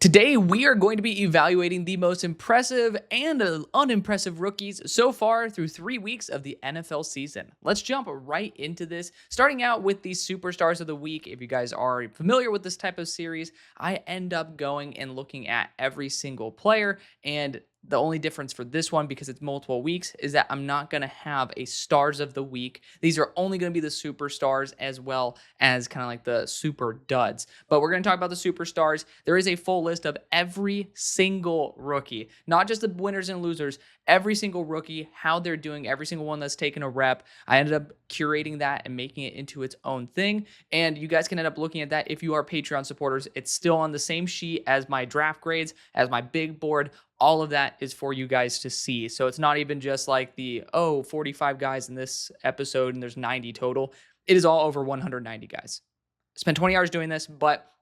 Today, we are going to be evaluating the most impressive and unimpressive rookies so far through 3 weeks of the NFL season. Let's jump right into this, starting out with the superstars of the week. If you guys are familiar with this type of series, I end up going and looking at every single player, and the only difference for this one, because it's multiple weeks, is that I'm not going to have a stars of the week. These are only going to be the superstars as well as kind of like the super duds. But we're going to talk about the superstars. There is a full list of every single rookie, not just the winners and losers, every single rookie, how they're doing, every single one that's taken a rep. I ended up curating that and making it into its own thing. And you guys can end up looking at that if you are Patreon supporters. It's still on the same sheet as my draft grades, as my big board. All of that is for you guys to see. So it's not even just like 45 guys in this episode and there's 90 total. It is all over 190 guys. Spent 20 hours doing this, but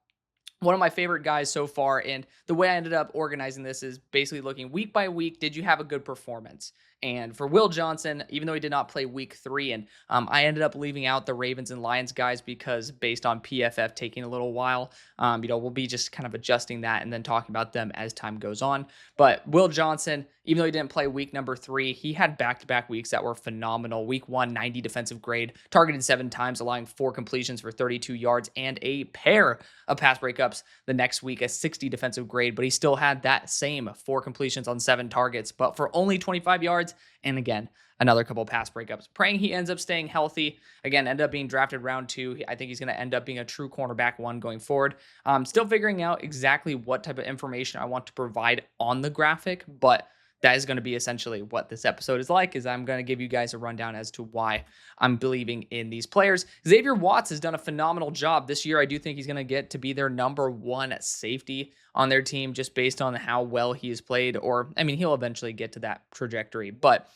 one of my favorite guys so far, and the way I ended up organizing this is basically looking week by week, did you have a good performance? And for Will Johnson, even though he did not play week 3, and I ended up leaving out the Ravens and Lions guys because based on PFF taking a little while, we'll be just kind of adjusting that and then talking about them as time goes on. But Will Johnson, even though he didn't play week number 3, he had back-to-back weeks that were phenomenal. Week 1, 90 defensive grade, targeted 7 times, allowing 4 completions for 32 yards and a pair of pass breakups. The next week, a 60 defensive grade, but he still had that same 4 completions on 7 targets, but for only 25 yards. And again, another couple pass breakups. Praying he ends up staying healthy. Again, ended up being drafted round 2. I think he's going to end up being a true cornerback 1 going forward. Still figuring out exactly what type of information I want to provide on the graphic, but that is going to be essentially what this episode is like, is I'm going to give you guys a rundown as to why I'm believing in these players. Xavier Watts has done a phenomenal job this year. I do think he's going to get to be their number 1 safety on their team just based on how well he has played, or, he'll eventually get to that trajectory, but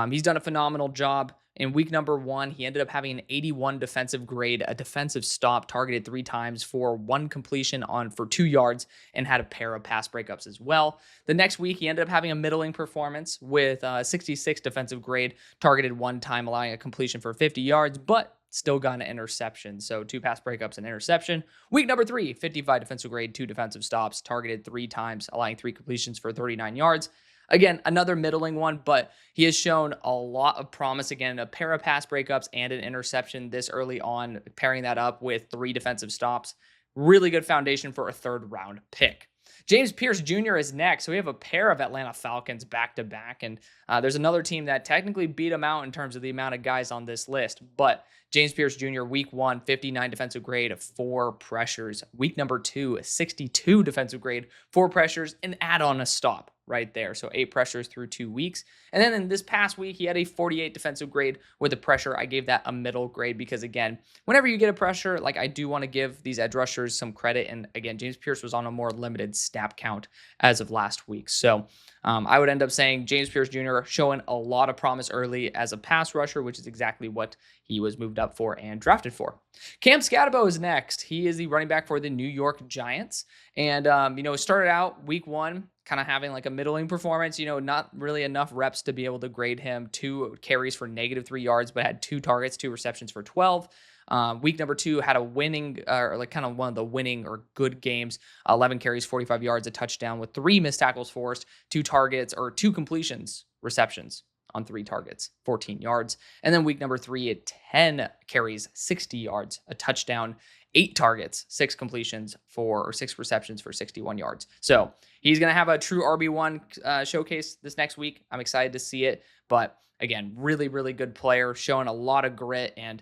he's done a phenomenal job. In week number 1, he ended up having an 81 defensive grade, a defensive stop, targeted 3 times for 1 completion for 2 yards, and had a pair of pass breakups as well. The next week, he ended up having a middling performance with 66 defensive grade, targeted 1 time, allowing a completion for 50 yards, but still got an interception. So 2 pass breakups and interception. Week number 3, 55 defensive grade, 2 defensive stops, targeted 3 times, allowing 3 completions for 39 yards. Again, another middling one, but he has shown a lot of promise. Again, a pair of pass breakups and an interception this early on, pairing that up with 3 defensive stops. Really good foundation for a 3rd round pick. James Pierce Jr. is next. So we have a pair of Atlanta Falcons back-to-back, and there's another team that technically beat him out in terms of the amount of guys on this list, but James Pierce Jr., week 1, 59 defensive grade, 4 pressures. Week number 2, 62 defensive grade, 4 pressures, and add on a stop right there. So 8 pressures through 2 weeks. And then in this past week, he had a 48 defensive grade with a pressure. I gave that a middle grade because, again, whenever you get a pressure, I do want to give these edge rushers some credit. And again, James Pierce was on a more limited snap count as of last week. So I would end up saying James Pierce Jr. showing a lot of promise early as a pass rusher, which is exactly what he was moved up for and drafted for. Cam Scatabo is next. He is the running back for the New York Giants. And, started out week 1, kind of having a middling performance, not really enough reps to be able to grade him. 2 carries for -3 yards, but had 2 targets, 2 receptions for 12. Week number 2 had a winning, kind of one of the winning or good games, 11 carries, 45 yards, a touchdown with 3 missed tackles forced, 2 targets or 2 completions, receptions on 3 targets, 14 yards. And then week number 3 at 10 carries, 60 yards, a touchdown, 8 targets, 6 completions or 6 receptions for 61 yards. So he's going to have a true RB1 showcase this next week. I'm excited to see it. But again, really, really good player, showing a lot of grit, and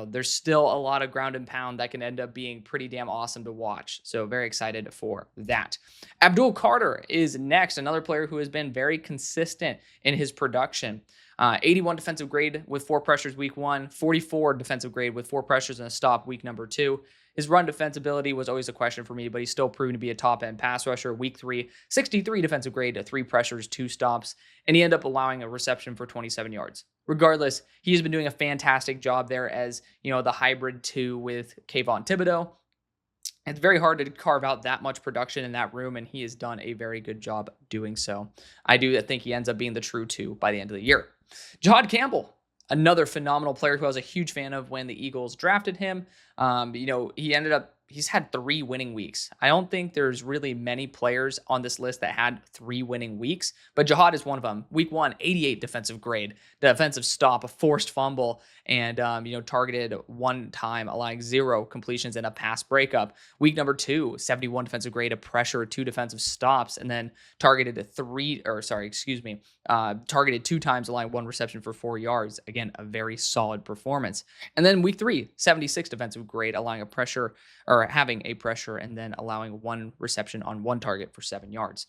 there's still a lot of ground and pound that can end up being pretty damn awesome to watch. So very excited for that. Abdul Carter is next, another player who has been very consistent in his production. 81 defensive grade with 4 pressures week 1, 44 defensive grade with 4 pressures and a stop week number 2. His run defensibility was always a question for me, but he's still proven to be a top-end pass rusher. Week 3, 63 defensive grade, 3 pressures, 2 stops, and he ended up allowing a reception for 27 yards. Regardless, he's been doing a fantastic job there as, the hybrid 2 with Kayvon Thibodeau. It's very hard to carve out that much production in that room, and he has done a very good job doing so. I do think he ends up being the true 2 by the end of the year. Jahad Campbell, another phenomenal player who I was a huge fan of when the Eagles drafted him. He ended up he's had 3 winning weeks. I don't think there's really many players on this list that had 3 winning weeks, but Jihad is one of them. Week 1, 88 defensive grade, defensive stop, a forced fumble, and targeted 1 time, allowing 0 completions and a pass breakup. Week number 2, 71 defensive grade, a pressure, 2 defensive stops, and then targeted 2 times, allowing 1 reception for 4 yards. Again, a very solid performance. And then week 3, 76 defensive grade, allowing a pressure or having a pressure and then allowing 1 reception on 1 target for 7 yards.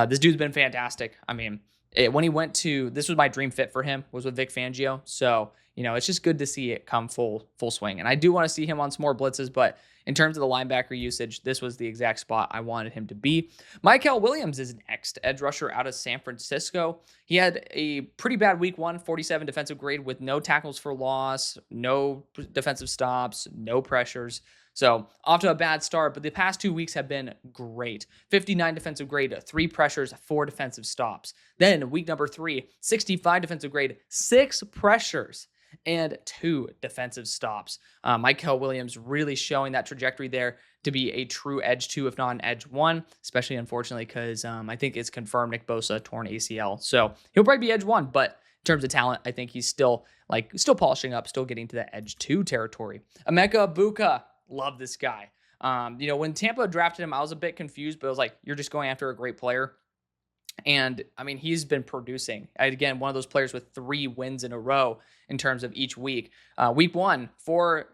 This dude's been fantastic. I mean, when he went to, this was my dream fit for him, was with Vic Fangio. So, it's just good to see it come full swing. And I do want to see him on some more blitzes, but in terms of the linebacker usage, this was the exact spot I wanted him to be. Mykel Williams is next, edge rusher out of San Francisco. He had a pretty bad week 1, 47 defensive grade with no tackles for loss, no defensive stops, no pressures. So off to a bad start, but the past 2 weeks have been great. 59 defensive grade, 3 pressures, 4 defensive stops. Then week number 3, 65 defensive grade, 6 pressures and 2 defensive stops. Mykel Williams really showing that trajectory there to be a true edge 2, if not an edge 1, especially unfortunately because I think it's confirmed Nick Bosa torn ACL. So he'll probably be edge 1, but in terms of talent, I think he's still polishing up, still getting to the edge 2 territory. Emeka Egbuka, love this guy. When Tampa drafted him, I was a bit confused, but I was like, you're just going after a great player. And I mean, he's been producing. Again, one of those players with 3 wins in a row in terms of each week. Week 1, 4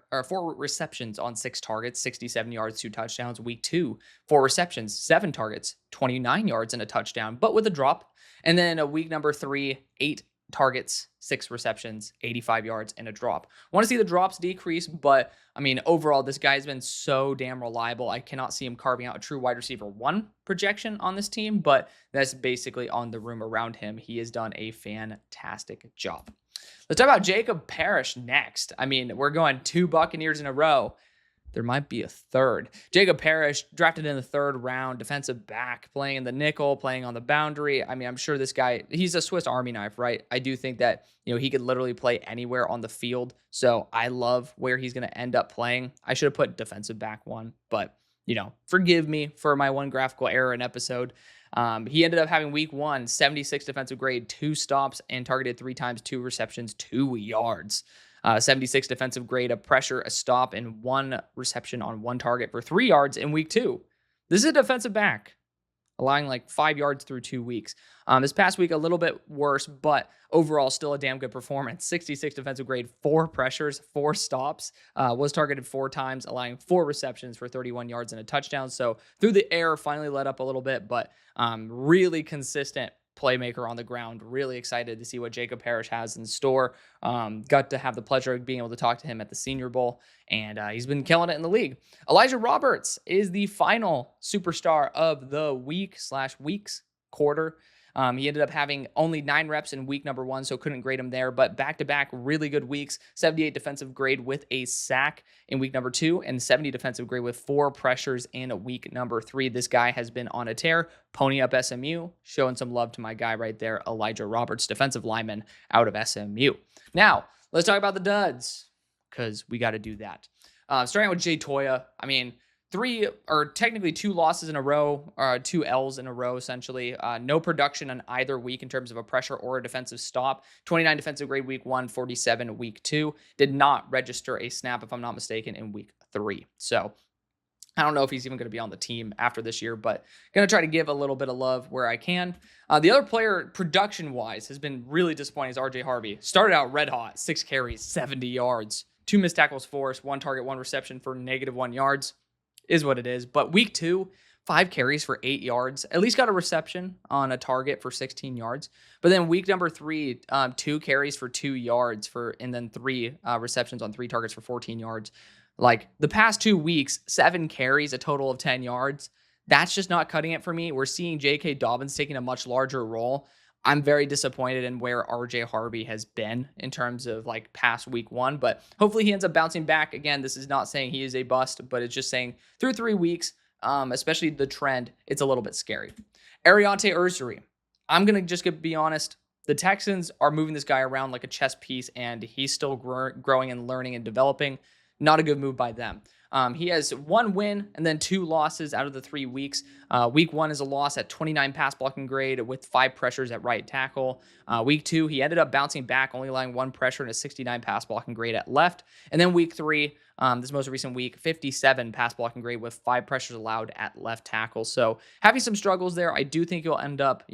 receptions on 6 targets, 67 yards, 2 touchdowns. Week 2, 4 receptions, 7 targets, 29 yards and a touchdown, but with a drop. And then week number 3, 8 targets, 6 receptions, 85 yards, and a drop. Want to see the drops decrease, but I mean, overall, this guy's been so damn reliable. I cannot see him carving out a true wide receiver 1 projection on this team, but that's basically on the room around him. He has done a fantastic job. Let's talk about Jacob Parrish next. I mean, we're going 2 Buccaneers in a row. There might be a third. Jacob Parrish, drafted in the 3rd round, defensive back, playing in the nickel, playing on the boundary. I mean, I'm sure this guy, he's a Swiss Army knife, right? I do think that, he could literally play anywhere on the field. So I love where he's going to end up playing. I should have put defensive back 1, but, forgive me for my one graphical error in episode. He ended up having week 1, 76 defensive grade, 2 stops, and targeted 3 times, 2 receptions, 2 yards. 76 defensive grade, a pressure, a stop, and 1 reception on 1 target for 3 yards in week 2. This is a defensive back, allowing 5 yards through 2 weeks. This past week, a little bit worse, but overall still a damn good performance. 66 defensive grade, 4 pressures, 4 stops, was targeted 4 times, allowing 4 receptions for 31 yards and a touchdown. So through the air, finally let up a little bit, but really consistent playmaker on the ground. Really excited to see what Jacob Parrish has in store. Got to have the pleasure of being able to talk to him at the Senior Bowl, and he's been killing it in the league. Elijah Roberts is the final superstar of the weeks quarter. He ended up having only 9 reps in week number 1, so couldn't grade him there, but back-to-back really good weeks. 78 defensive grade with a sack in week number 2, and 70 defensive grade with 4 pressures in week number 3. This guy has been on a tear. Pony up SMU, showing some love to my guy right there, Elijah Roberts, defensive lineman out of SMU. Now, let's talk about the duds, because we got to do that. Starting with Jay Toya, I mean, 2 losses in a row, 2 L's in a row, essentially. No production on either week in terms of a pressure or a defensive stop. 29 defensive grade week 1, 47 week 2. Did not register a snap, if I'm not mistaken, in week 3. So I don't know if he's even going to be on the team after this year, but going to try to give a little bit of love where I can. The other player, production-wise, has been really disappointing is RJ Harvey. Started out red hot, 6 carries, 70 yards. 2 missed tackles forced, 1 target, 1 reception for -1 yards. Is what it is. But week 2, 5 carries for 8 yards. At least got a reception on a target for 16 yards. But then week number 3, 2 carries for 2 yards and then 3 receptions on 3 targets for 14 yards. The past 2 weeks, 7 carries, a total of 10 yards. That's just not cutting it for me. We're seeing J.K. Dobbins taking a much larger role. I'm very disappointed in where RJ Harvey has been in terms of past week 1, but hopefully he ends up bouncing back. Again, this is not saying he is a bust, but it's just saying through 3 weeks, especially the trend, it's a little bit scary. Ariante Ursary. I'm going to just be honest. The Texans are moving this guy around like a chess piece, and he's still growing and learning and developing. Not a good move by them. He has 1 win and then 2 losses out of the 3 weeks. Week 1 is a loss at 29 pass blocking grade with 5 pressures at right tackle. Week 2, he ended up bouncing back, only allowing 1 pressure and a 69 pass blocking grade at left. And then week 3, this most recent week, 57 pass blocking grade with 5 pressures allowed at left tackle. So having some struggles there. I do think he'll end up,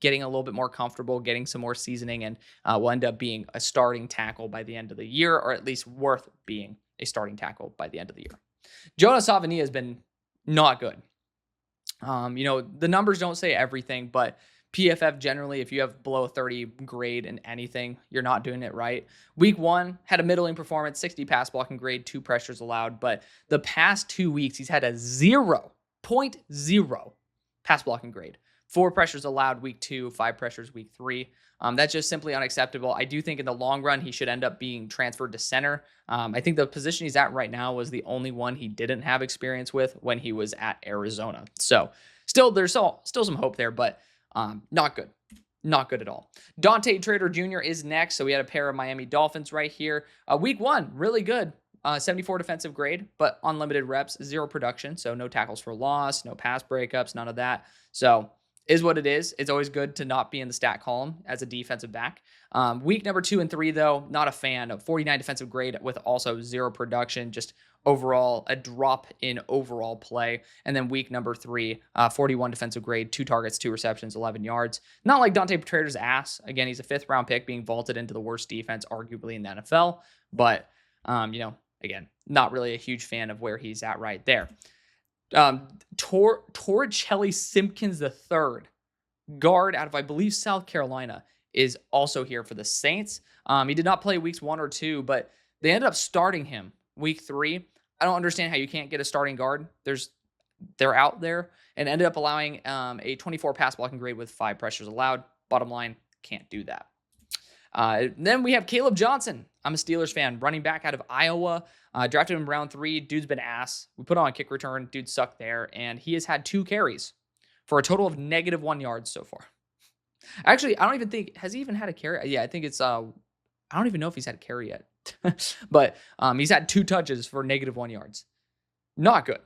getting a little bit more comfortable, getting some more seasoning, and will end up being a starting tackle by the end of the year, or at least worth being a starting tackle by the end of the year. Jonas Savania has been not good. The numbers don't say everything, but PFF generally, if you have below 30 grade in anything, you're not doing it right. Week 1 had a middling performance, 60 pass blocking grade, 2 pressures allowed, but the past 2 weeks, he's had a 0.0 pass blocking grade. 4 pressures allowed week 2, 5 pressures week 3. That's just simply unacceptable. I do think in the long run, he should end up being transferred to center. I think the position he's at right now was the only one he didn't have experience with when he was at Arizona. So there's still some hope there, but not good. Not good at all. Dante Trader Jr. is next. So we had a pair of Miami Dolphins right here. Week 1, really good. 74 defensive grade, but unlimited reps, 0 production. So no tackles for loss, no pass breakups, none of that. So is what it is. It's always good to not be in the stat column as a defensive back. Week number 2 and 3, though, not a fan of 49 defensive grade with also 0 production, just overall a drop in overall play. And then week number 3, 41 defensive grade, 2 targets, 2 receptions, 11 yards. Not like Dante Trader's ass. Again, he's a 5th round pick being vaulted into the worst defense arguably in the NFL. But, again, not really a huge fan of where he's at right there. Torricelli Simpkins III, guard out of, I believe, South Carolina, is also here for the Saints. He did not play weeks 1 or 2, but they ended up starting him week 3. I don't understand how you can't get a starting guard. They're out there, and ended up allowing a 24 pass blocking grade with 5 pressures allowed. Bottom line, can't do that. Then we have Caleb Johnson. I'm a Steelers fan. Running back out of Iowa. Drafted him in round 3. Dude's been ass. We put on a kick return. Dude sucked there. And he has had 2 carries for a total of -1 yards so far. Actually, I don't even think, has he even had a carry? Yeah, I think it's, I don't even know if he's had a carry yet. But he's had 2 touches for -1 yards. Not good.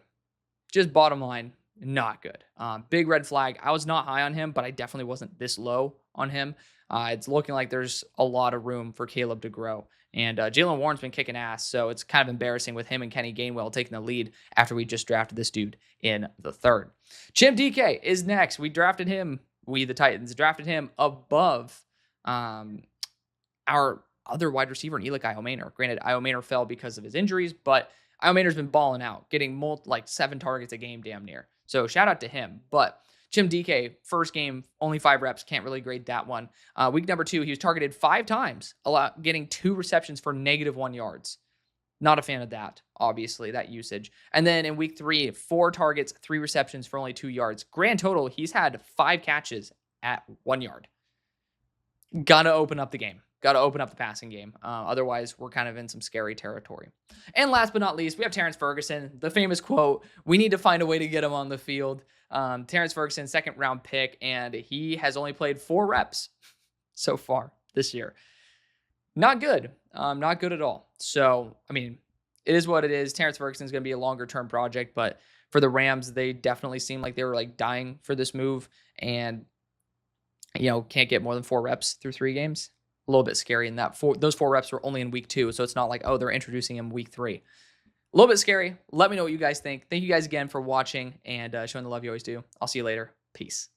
Just bottom line, not good. Big red flag. I was not high on him, but I definitely wasn't this low on him. It's looking like there's a lot of room for Caleb to grow. And Jalen Warren's been kicking ass, so it's kind of embarrassing with him and Kenny Gainwell taking the lead after we just drafted this dude in the 3rd. Chim DK is next. We drafted him, the Titans, drafted him above our other wide receiver, Eli Iomaner. Granted, Iomaner fell because of his injuries, but Iomaner's been balling out, getting 7 targets a game damn near. So shout out to him. But Chim DK, first game, only 5 reps. Can't really grade that one. Week number 2, he was targeted 5 times, getting 2 receptions for -1 yards. Not a fan of that, obviously, that usage. And then in week 3, 4 targets, 3 receptions for only 2 yards. Grand total, he's had 5 catches at 1 yard. Gotta open up the game. Got to open up the passing game. Otherwise, we're kind of in some scary territory. And last but not least, we have Terrence Ferguson. The famous quote, we need to find a way to get him on the field. Terrence Ferguson, 2nd round pick, and he has only played 4 reps so far this year. Not good. Not good at all. So, it is what it is. Terrence Ferguson is going to be a longer term project, but for the Rams, they definitely seem like they were dying for this move, and can't get more than 4 reps through 3 games. A little bit scary in that those 4 reps were only in week 2. So it's not like, oh, they're introducing him week 3. A little bit scary. Let me know what you guys think. Thank you guys again for watching and showing the love you always do. I'll see you later. Peace.